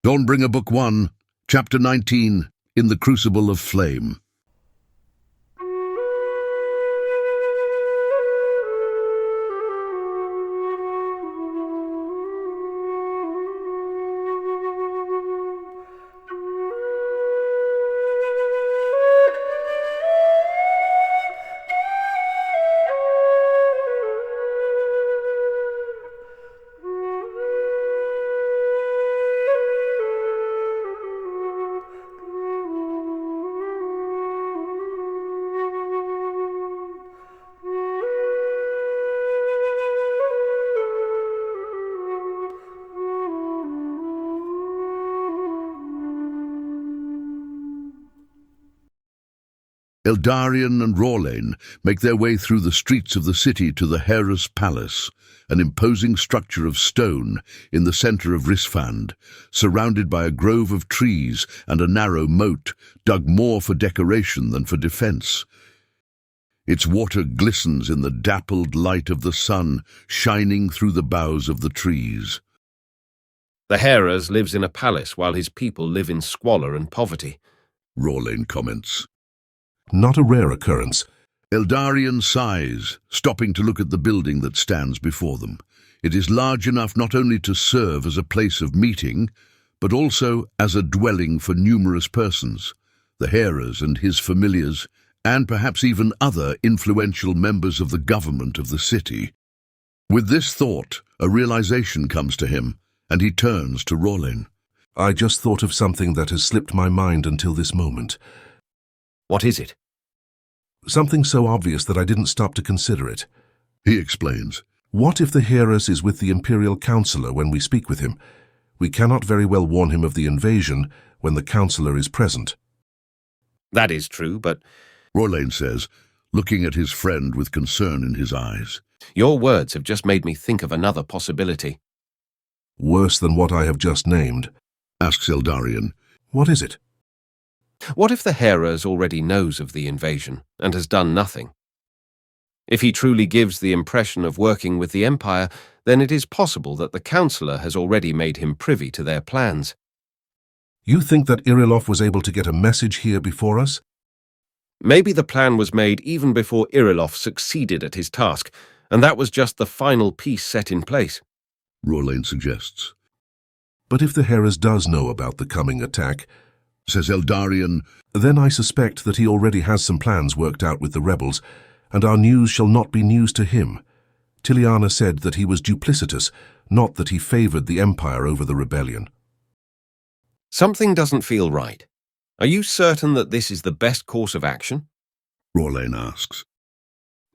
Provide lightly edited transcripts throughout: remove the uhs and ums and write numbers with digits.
Dawnbringer Book 1, Chapter 19, In the Crucible of Flame. Eldarien and Rorlain make their way through the streets of the city to the Hera's Palace, an imposing structure of stone in the center of Risfand, surrounded by a grove of trees and a narrow moat, dug more for decoration than for defense. Its water glistens in the dappled light of the sun shining through the boughs of the trees. The Hera's lives in a palace while his people live in squalor and poverty, Rorlain comments. Not a rare occurrence. Eldarien sighs, stopping to look at the building that stands before them. It is large enough not only to serve as a place of meeting, but also as a dwelling for numerous persons, the Hera's and his familiars, and perhaps even other influential members of the government of the city. With this thought, a realization comes to him, and he turns to Rorlain. I just thought of something that has slipped my mind until this moment. What is it? Something so obvious that I didn't stop to consider it. He explains. What if the Hera's is with the Imperial Counselor when we speak with him? We cannot very well warn him of the invasion when the Counselor is present. That is true, but Rorlain says, looking at his friend with concern in his eyes. your words have just made me think of another possibility. Worse than what I have just named? Asks Eldarien. What is it? What if the Hera's already knows of the invasion and has done nothing? If he truly gives the impression of working with the Empire, then it is possible that the Counselor has already made him privy to their plans. You think that Ierendal was able to get a message here before us? Maybe the plan was made even before Ierendal succeeded at his task, and that was just the final piece set in place. Rorlain suggests. But if the Hera's does know about the coming attack, Says Eldarien, then I suspect that he already has some plans worked out with the rebels, and our news shall not be news to him. Tiliana said that he was duplicitous, not that he favored the Empire over the rebellion. Something doesn't feel right. Are you certain that this is the best course of action? Rorlain asks.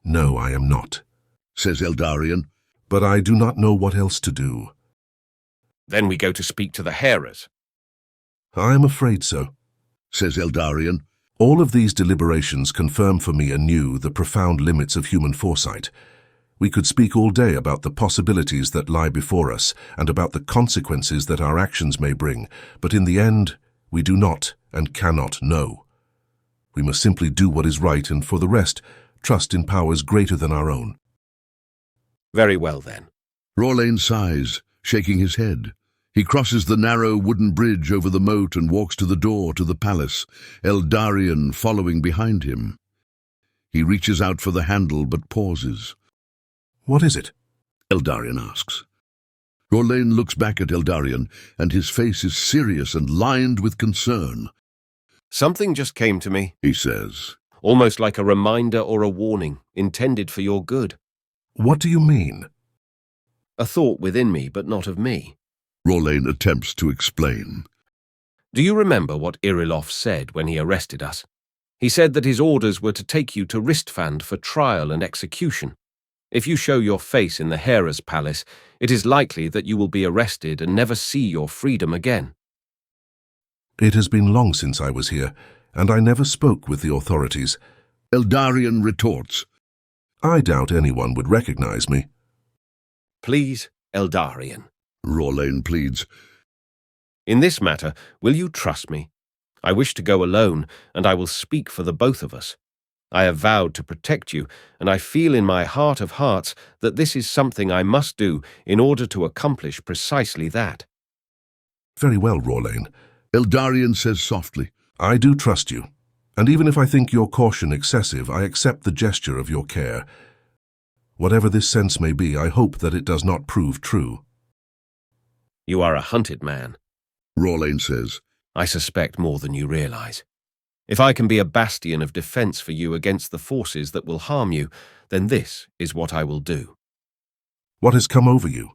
No, I am not, Says Eldarien. but I do not know what else to do. Then we go to speak to the Hera's. I am afraid so. Says Eldarien. All of these deliberations confirm for me anew the profound limits of human foresight. We could speak all day about the possibilities that lie before us and about the consequences that our actions may bring, but in the end, we do not and cannot know. We must simply do what is right and, for the rest, trust in powers greater than our own. Very well, then. Rorlain sighs, shaking his head. He crosses the narrow wooden bridge over the moat and walks to the door to the palace, Eldarien following behind him. He reaches out for the handle but pauses. What is it? Eldarien asks. Rorlain looks back at Eldarien, and his face is serious and lined with concern. Something just came to me, He says. almost like a reminder or a warning, intended for your good. What do you mean? A thought within me, but not of me. Rorlain attempts to explain. Do you remember what Ierendal said when he arrested us? He said that his orders were to take you to Risfand for trial and execution. If you show your face in the Hera's palace, it is likely that you will be arrested and never see your freedom again. It has been long since I was here, and I never spoke with the authorities. Eldarien retorts. I doubt anyone would recognize me. Please, Eldarien. Rorlain pleads. In this matter, will you trust me? I wish to go alone, and I will speak for the both of us. I have vowed to protect you, and I feel in my heart of hearts that this is something I must do in order to accomplish precisely that. Very well, Rorlane. Eldarien says softly. I do trust you, and even if I think your caution excessive, I accept the gesture of your care. Whatever this sense may be, I hope that it does not prove true. You are a hunted man, Rorlane says. I suspect more than you realize. If I can be a bastion of defense for you against the forces that will harm you, then this is what I will do. What has come over you?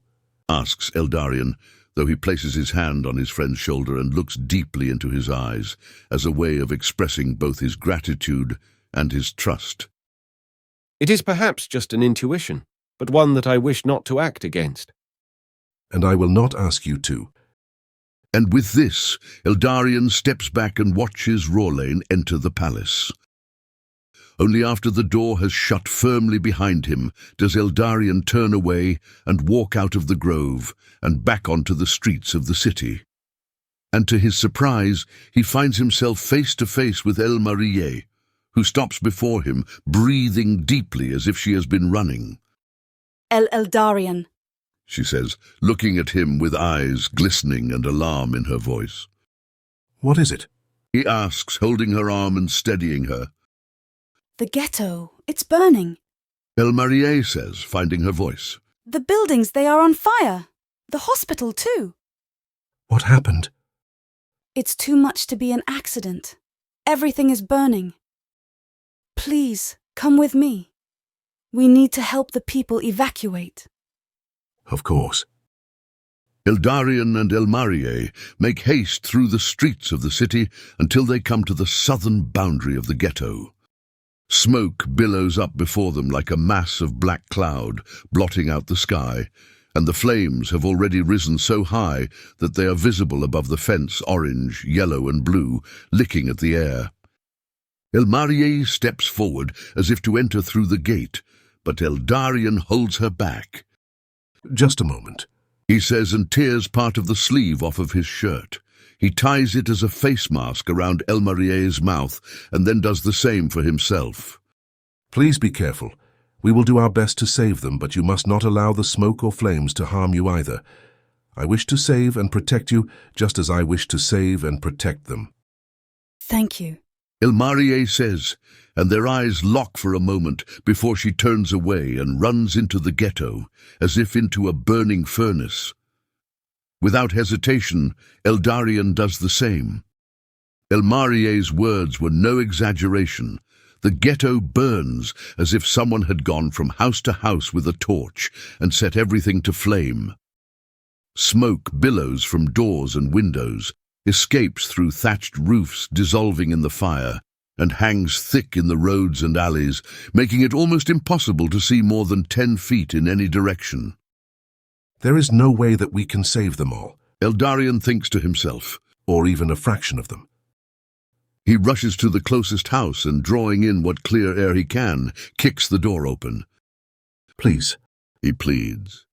Asks Eldarien, though he places his hand on his friend's shoulder and looks deeply into his eyes as a way of expressing both his gratitude and his trust. It is perhaps just an intuition, but one that I wish not to act against. And I will not ask you to. And with this, Eldarien steps back and watches Rorlane enter the palace. Only after the door has shut firmly behind him does Eldarien turn away and walk out of the grove and back onto the streets of the city. And to his surprise, he finds himself face to face with Elmarien, who stops before him, breathing deeply as if she has been running. Eldarien, she says, looking at him with eyes glistening and alarm in her voice. What is it? He asks, holding her arm and steadying her. the ghetto, it's burning. Elmarien says, finding her voice. The buildings, they are on fire. The hospital too. What happened? It's too much to be an accident. Everything is burning. Please, come with me. We need to help the people evacuate. Of course. Eldarien and Elmarien make haste through the streets of the city until they come to the southern boundary of the ghetto. Smoke billows up before them like a mass of black cloud, blotting out the sky, and the flames have already risen so high that they are visible above the fence, orange, yellow and blue, licking at the air. Elmarien steps forward as if to enter through the gate, but Eldarien holds her back. Just a moment, he says, and tears part of the sleeve off of his shirt. He ties it as a face mask around Elmarien's mouth and then does the same for himself. Please be careful. We will do our best to save them, but you must not allow the smoke or flames to harm you either. I wish to save and protect you, just as I wish to save and protect them. Thank you. Elmarien says, and their eyes lock for a moment before she turns away and runs into the ghetto, as if into a burning furnace. Without hesitation, Eldarien does the same. Elmarien's words were no exaggeration. The ghetto burns as if someone had gone from house to house with a torch and set everything to flame. Smoke billows from doors and windows, escapes through thatched roofs dissolving in the fire, and hangs thick in the roads and alleys, making it almost impossible to see more than 10 feet in any direction. There is no way that we can save them all. Eldarien thinks to himself. Or even a fraction of them. He rushes to the closest house and, drawing in what clear air he can, kicks the door open. Please, he pleads.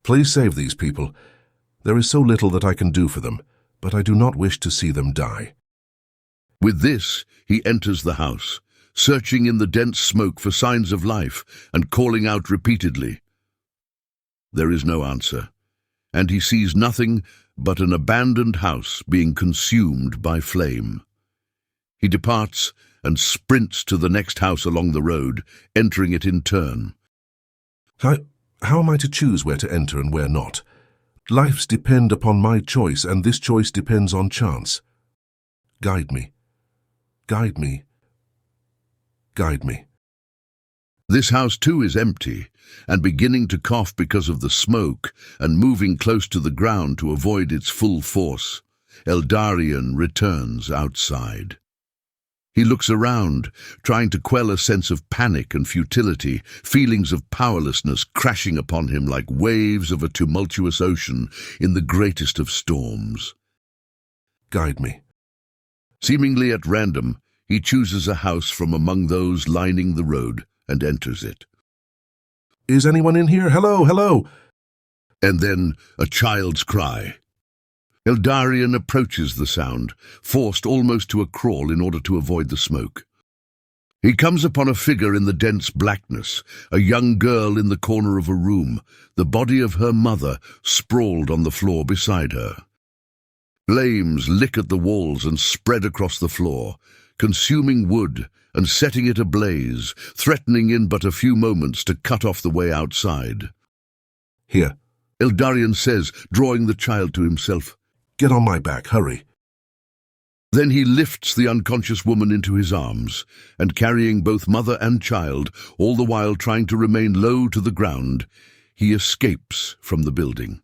Please save these people. There is so little that I can do for them, but I do not wish to see them die. With this, he enters the house, searching in the dense smoke for signs of life and calling out repeatedly. There is no answer, and he sees nothing but an abandoned house being consumed by flame. He departs and sprints to the next house along the road, entering it in turn. How am I to choose where to enter and where not? Lives depend upon my choice, and this choice depends on chance. Guide me. Guide me. Guide me. This house too is empty, and beginning to cough because of the smoke, and moving close to the ground to avoid its full force, Eldarien returns outside. He looks around, trying to quell a sense of panic and futility, feelings of powerlessness crashing upon him like waves of a tumultuous ocean in the greatest of storms. Guide me. Seemingly at random, he chooses a house from among those lining the road and enters it. Is anyone in here? Hello, hello! And then a child's cry. Eldarien approaches the sound, forced almost to a crawl in order to avoid the smoke. He comes upon a figure in the dense blackness, a young girl in the corner of a room, the body of her mother sprawled on the floor beside her. Flames lick at the walls and spread across the floor, consuming wood and setting it ablaze, threatening in but a few moments to cut off the way outside. Here, Eldarien says, drawing the child to himself. get on my back, hurry. Then he lifts the unconscious woman into his arms, and carrying both mother and child, all the while trying to remain low to the ground, he escapes from the building.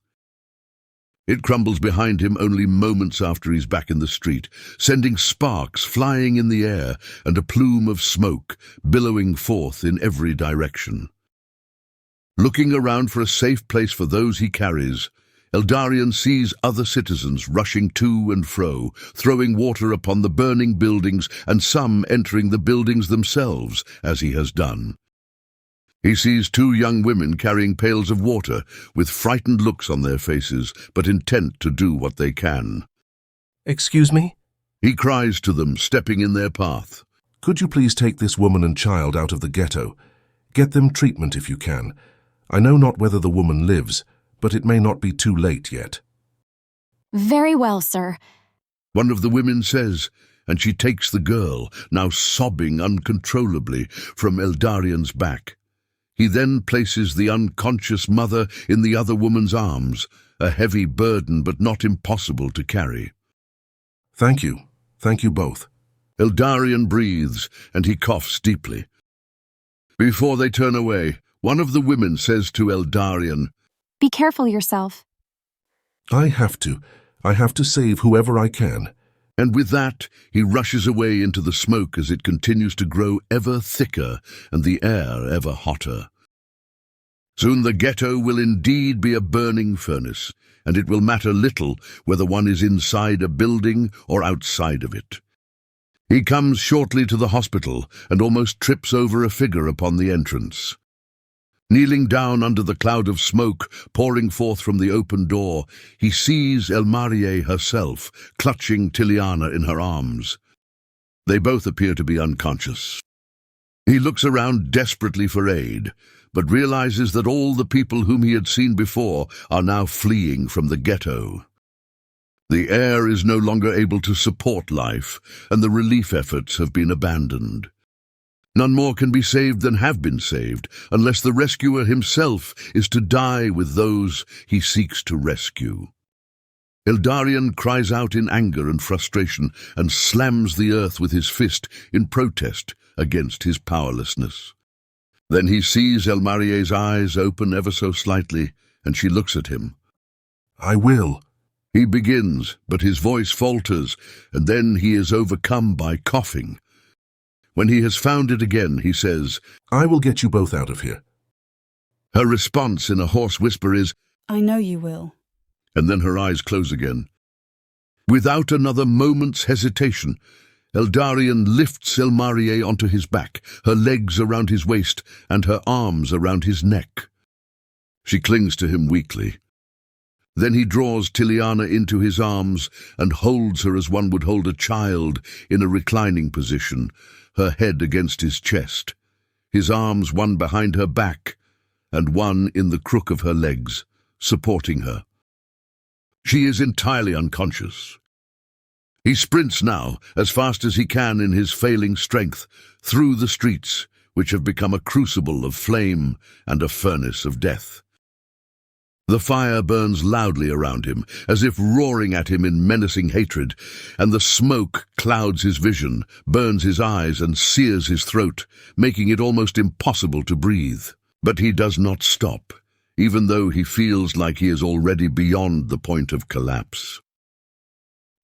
It crumbles behind him only moments after he's back in the street, sending sparks flying in the air and a plume of smoke billowing forth in every direction. Looking around for a safe place for those he carries, Eldarien sees other citizens rushing to and fro, throwing water upon the burning buildings, and some entering the buildings themselves, as he has done. He sees two young women carrying pails of water, with frightened looks on their faces, but intent to do what they can. Excuse me? He cries to them, stepping in their path. Could you please take this woman and child out of the ghetto? Get them treatment if you can. I know not whether the woman lives, but it may not be too late yet. Very well, sir. One of the women says, and she takes the girl, now sobbing uncontrollably, from Eldarien's back. He then places the unconscious mother in the other woman's arms, a heavy burden but not impossible to carry. Thank you. Thank you both. Eldarien breathes, and he coughs deeply. Before they turn away, one of the women says to Eldarien, Be careful yourself. I have to. I have to save whoever I can. And with that, he rushes away into the smoke as it continues to grow ever thicker and the air ever hotter. Soon the ghetto will indeed be a burning furnace, and it will matter little whether one is inside a building or outside of it. He comes shortly to the hospital and almost trips over a figure upon the entrance. Kneeling down under the cloud of smoke pouring forth from the open door, he sees Elmarie herself, clutching Tiliana in her arms. They both appear to be unconscious. He looks around desperately for aid, but realizes that all the people whom he had seen before are now fleeing from the ghetto. The air is no longer able to support life, and the relief efforts have been abandoned. None more can be saved than have been saved, unless the rescuer himself is to die with those he seeks to rescue. Eldarien cries out in anger and frustration and slams the earth with his fist in protest against his powerlessness. Then he sees Elmarie's eyes open ever so slightly, and she looks at him. I will. He begins, but his voice falters, and then he is overcome by coughing. When he has found it again, he says, I will get you both out of here. Her response in a hoarse whisper is, I know you will. and then her eyes close again. Without another moment's hesitation, Eldarien lifts Elmarie onto his back, her legs around his waist and her arms around his neck. She clings to him weakly. Then he draws Tiliana into his arms and holds her as one would hold a child in a reclining position, her head against his chest, his arms one behind her back and one in the crook of her legs, supporting her. She is entirely unconscious. He sprints now, as fast as he can in his failing strength, through the streets, which have become a crucible of flame and a furnace of death. The fire burns loudly around him, as if roaring at him in menacing hatred, and the smoke clouds his vision, burns his eyes and sears his throat, making it almost impossible to breathe. But he does not stop, even though he feels like he is already beyond the point of collapse.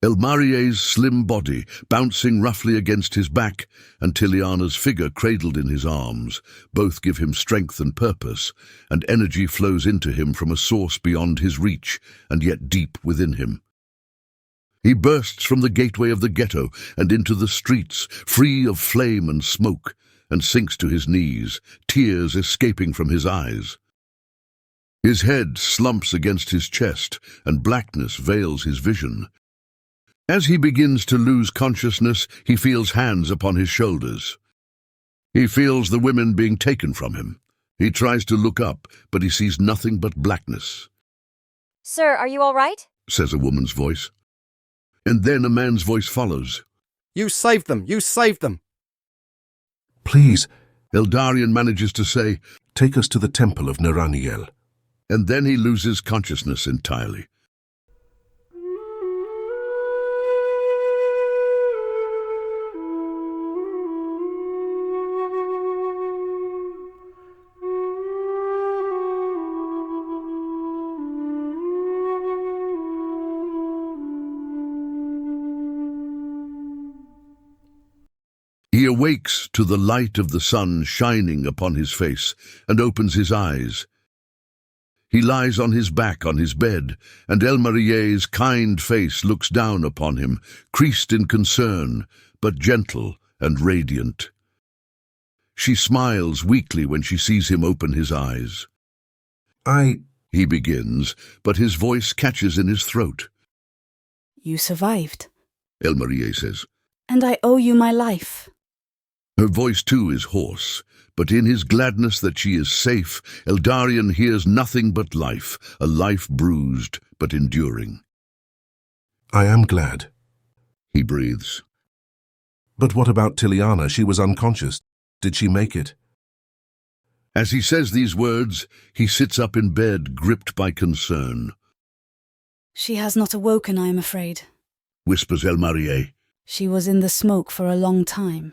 Elmarie's slim body bouncing roughly against his back and Tiliana's figure cradled in his arms both give him strength and purpose, and energy flows into him from a source beyond his reach and yet deep within him. He bursts from the gateway of the ghetto and into the streets, free of flame and smoke, and sinks to his knees, tears escaping from his eyes. His head slumps against his chest, and blackness veils his vision. As he begins to lose consciousness, he feels hands upon his shoulders. He feels the women being taken from him. He tries to look up, but he sees nothing but blackness. Sir, are you all right? Says a woman's voice. And then a man's voice follows. You saved them! You saved them! Please, Eldarien manages to say, take us to the temple of Neraniel. and then he loses consciousness entirely. He awakes to the light of the sun shining upon his face and opens his eyes. He lies on his back on his bed, and Elmarie's kind face looks down upon him, creased in concern, but gentle and radiant. She smiles weakly when she sees him open his eyes. He begins, but his voice catches in his throat. You survived, Elmarie says. and I owe you my life. Her voice too is hoarse, but in his gladness that she is safe, Eldarien hears nothing but life, a life bruised but enduring. I am glad. He breathes. But what about Tiliana? She was unconscious. Did she make it? As he says these words, he sits up in bed, gripped by concern. She has not awoken, I am afraid. Whispers Elmarie. She was in the smoke for a long time.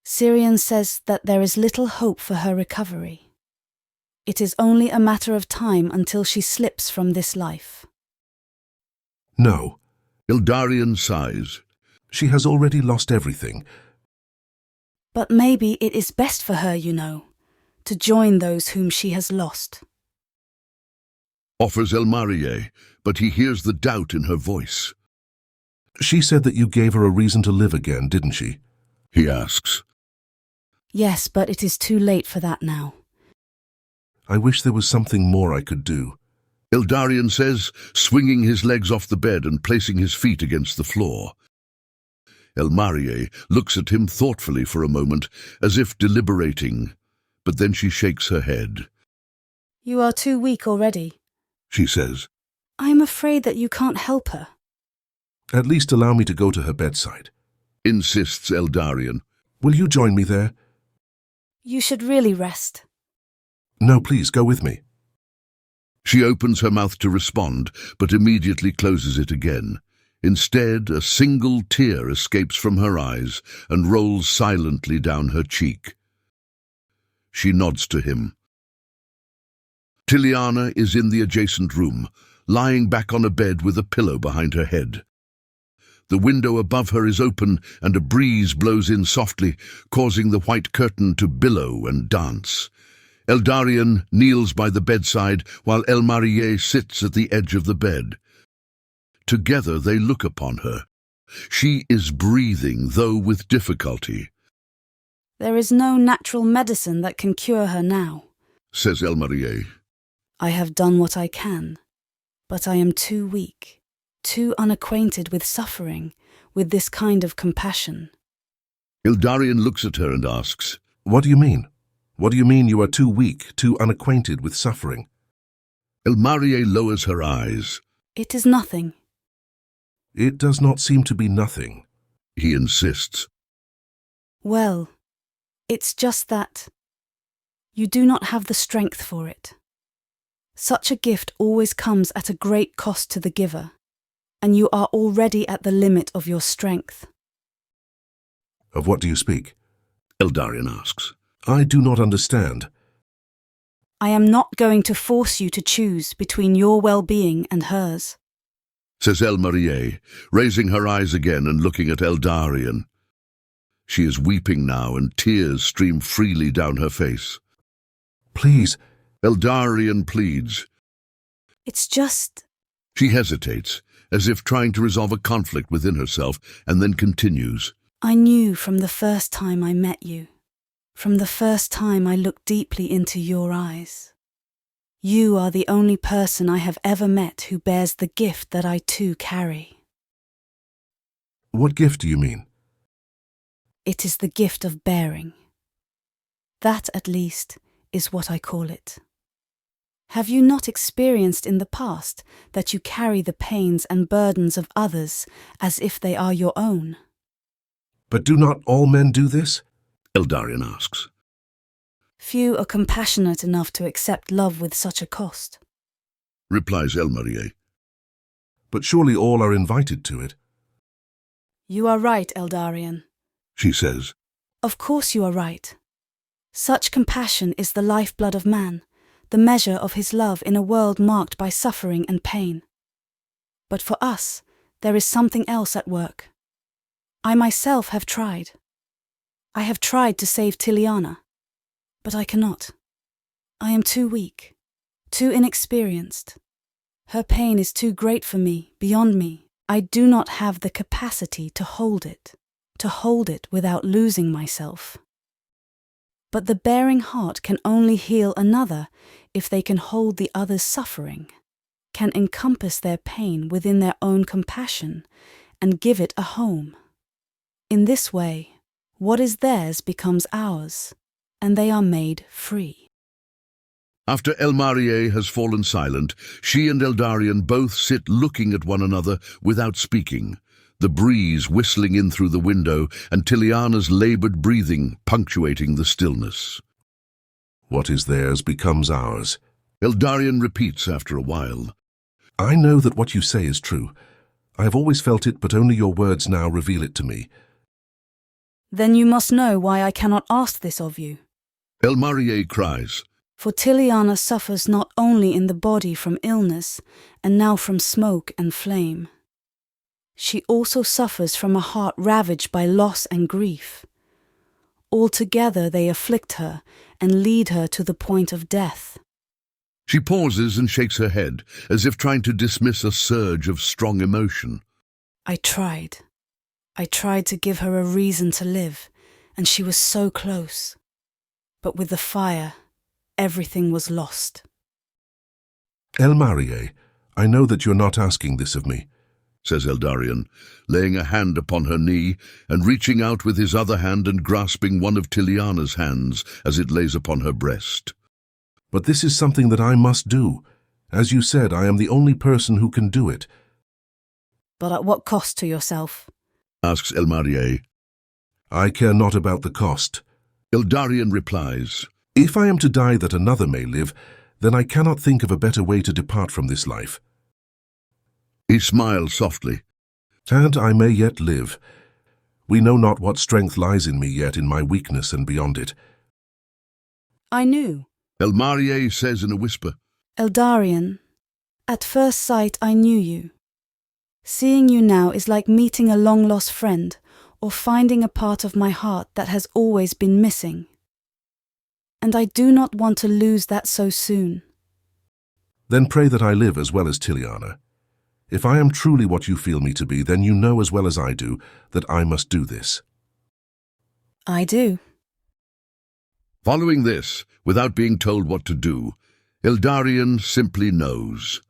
Syrian says that there is little hope for her recovery. It is only a matter of time until she slips from this life. No. Eldarien sighs. She has already lost everything. But maybe it is best for her, you know, to join those whom she has lost. Offers Elmarie, but he hears the doubt in her voice. She said that you gave her a reason to live again, didn't she? He asks. Yes, but it is too late for that now. I wish there was something more I could do. Eldarien says, swinging his legs off the bed and placing his feet against the floor. Elmarie looks at him thoughtfully for a moment, as if deliberating, but then she shakes her head. You are too weak already. She says, I am afraid that you can't help her. At least allow me to go to her bedside. insists Eldarien. Will you join me there? You should really rest. No, please, go with me. She opens her mouth to respond, but immediately closes it again. Instead, a single tear escapes from her eyes and rolls silently down her cheek. She nods to him. Tiliana is in the adjacent room, lying back on a bed with a pillow behind her head. The window above her is open, and a breeze blows in softly, causing the white curtain to billow and dance. Eldarien kneels by the bedside, while Elmarie sits at the edge of the bed. Together they look upon her. She is breathing, though with difficulty. There is no natural medicine that can cure her now, Says Elmarie. I have done what I can, but I am too weak, too unacquainted with suffering, with this kind of compassion. Eldarien looks at her and asks, What do you mean? What do you mean you are too weak, too unacquainted with suffering? Elmarie lowers her eyes. It is nothing. It does not seem to be nothing. He insists. Well, it's just that you do not have the strength for it. Such a gift always comes at a great cost to the giver, and you are already at the limit of your strength. Of what do you speak? Eldarien asks. I do not understand. I am not going to force you to choose between your well-being and hers. Says Elmarie, raising her eyes again and looking at Eldarien. She is weeping now, and tears stream freely down her face. Please. Eldarien pleads. It's just... She hesitates, as if trying to resolve a conflict within herself, and then continues. I knew from the first time I met you, from the first time I looked deeply into your eyes. You are the only person I have ever met who bears the gift that I too carry. What gift do you mean? It is the gift of bearing. That, at least, is what I call it. Have you not experienced in the past that you carry the pains and burdens of others as if they are your own? But do not all men do this? Eldarien asks. Few are compassionate enough to accept love with such a cost, Replies Elmarier. But surely all are invited to it. You are right, Eldarien. She says. Of course you are right. Such compassion is the lifeblood of man, the measure of his love in a world marked by suffering and pain. But for us, there is something else at work. I myself have tried. I have tried to save Tiliana, but I cannot. I am too weak, too inexperienced. Her pain is too great for me, beyond me. I do not have the capacity to hold it without losing myself. But the bearing heart can only heal another if they can hold the other's suffering, can encompass their pain within their own compassion, and give it a home. In this way, what is theirs becomes ours, and they are made free. After Elmarier has fallen silent, she and Eldarien both sit looking at one another without speaking, the breeze whistling in through the window and Tiliana's laboured breathing punctuating the stillness. What is theirs becomes ours. Eldarien repeats after a while. I know that what you say is true. I have always felt it, but only your words now reveal it to me. Then you must know why I cannot ask this of you. Elmarier cries. For Tiliana suffers not only in the body from illness, and now from smoke and flame. She also suffers from a heart ravaged by loss and grief. Altogether they afflict her and lead her to the point of death. She pauses and shakes her head, as if trying to dismiss a surge of strong emotion. I tried to give her a reason to live, and she was so close. But with the fire, everything was lost. Elmarier, I know that you're not asking this of me, says Eldarien, laying a hand upon her knee and reaching out with his other hand and grasping one of Tiliana's hands as it lays upon her breast. But this is something that I must do. As you said, I am the only person who can do it. But at what cost to yourself? Asks Elmarier. I care not about the cost. Eldarien replies. If I am to die that another may live, then I cannot think of a better way to depart from this life. He smiles softly. And I may yet live. We know not what strength lies in me yet in my weakness and beyond it. I knew. Elmarier says in a whisper. Eldarien, at first sight I knew you. Seeing you now is like meeting a long-lost friend or finding a part of my heart that has always been missing. And I do not want to lose that so soon. Then pray that I live as well as Tiliana. If I am truly what you feel me to be, then you know as well as I do that I must do this. I do. Following this, without being told what to do, Eldarien simply knows.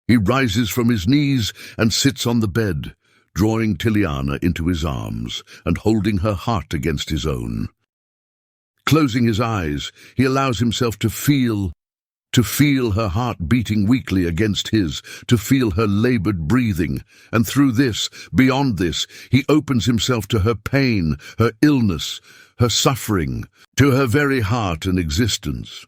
He rises from his knees and sits on the bed, drawing Tiliana into his arms and holding her heart against his own. Closing his eyes, he allows himself to feel her heart beating weakly against his, to feel her laboured breathing, and through this, beyond this, he opens himself to her pain, her illness, her suffering, to her very heart and existence.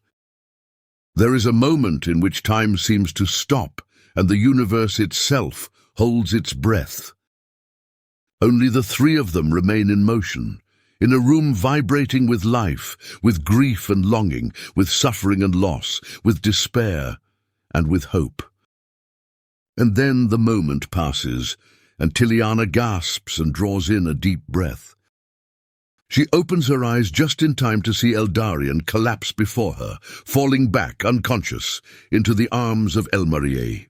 There is a moment in which time seems to stop, and the universe itself holds its breath. Only the three of them remain in motion, in a room vibrating with life, with grief and longing, with suffering and loss, with despair and with hope. And then the moment passes, and Tiliana gasps and draws in a deep breath. She opens her eyes just in time to see Eldarien collapse before her, falling back unconscious into the arms of Elmarier.